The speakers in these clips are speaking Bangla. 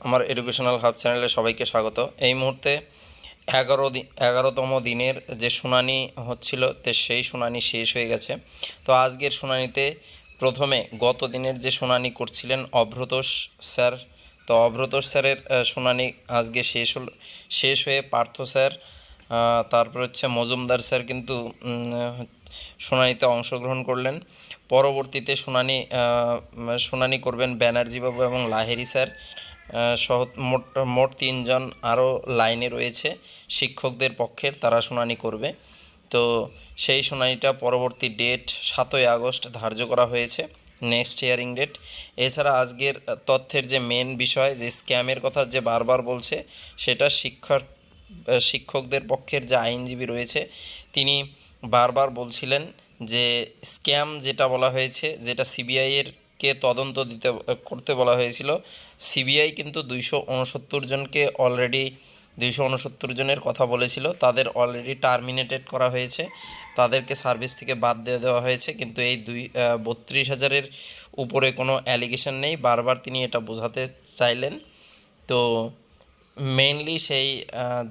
আমার এডুকেশনাল হাব চ্যানেলে সবাইকে স্বাগত। এই মুহূর্তে 11তম দিনের যে শুনানি হচ্ছিল সেই শুনানি শেষ হয়ে গেছে। তো আজকের শুনানিতে প্রথমে গত দিনের যে শুনানি করছিলেন অভ্রতোষ স্যার, তো অভ্রতোষ স্যারের শুনানি আজকে শেষ হয়ে পার্থ স্যার, তারপর হচ্ছে মজুমদার স্যার কিন্তু শুনানিতে অংশগ্রহণ করলেন। পরবর্তীতে শুনানি করবেন ব্যানার্জি বাবু এবং লাহেরি স্যার সহ মোট 3জন আরও লাইনে রয়েছে শিক্ষকদের পক্ষের, তারা শুনানি করবে। তো সেই শুনানিটা পরবর্তী ডেট 7ই আগস্ট ধার্য করা হয়েছে, নেক্সট হিয়ারিং ডেট। এছাড়া আজকের তথ্যের যে মেন বিষয়, যে স্ক্যামের কথা যে বারবার বলছে, সেটা শিক্ষকদের পক্ষের যে আইনজীবী রয়েছে তিনি বারবার বলছিলেন যে স্ক্যাম যেটা বলা হয়েছে, যেটা সিবিআইয়ের তদন্ত করতে বলা হয়েছিল, সিবিআই কিন্তু 269 জনকে অলরেডি 269 জনের কথা বলেছিল, তাদের অলরেডি টার্মিনেটেড করা হয়েছে, তাদেরকে সার্ভিস থেকে বাদ দিয়ে দেওয়া হয়েছে। কিন্তু এই 32,000-এর উপরে কোনো অ্যালিগেশন নেই, বারবার তিনি এটা বোঝাতে চাইলেন। তো মেইনলি সেই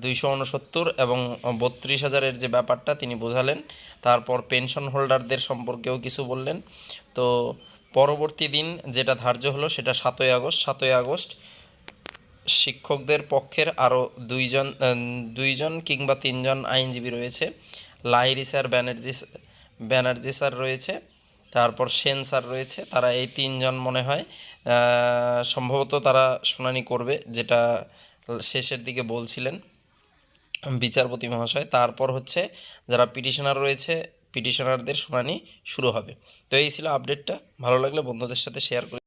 269 এবং 32,000-এর যে ব্যাপারটা তিনি বোঝালেন। তারপর পেনশন হোল্ডারদের সম্পর্কেও কিছু বললেন। তো পরবর্তী দিন যেটা ধার্য হলো সেটা 7ই আগস্ট শিক্ষকদের পক্ষের আরও দুইজন কিংবা 3জন আইনজীবী রয়েছে। লাহিড়ী স্যার, ব্যানার্জি স্যার রয়েছে, তারপর সেন স্যার রয়েছে। তারা এই 3জন মনে হয় সম্ভবত তারা শুনানি করবে, যেটা শেষের দিকে বলছিলেন বিচারপতি মহাশয়। তারপর হচ্ছে যারা পিটিশনার রয়েছে, পিটিশনারদের শুনানি শুরু হবে। তো এই ছিল আপডেটটা। ভালো লাগলে বন্ধুদের সাথে শেয়ার করে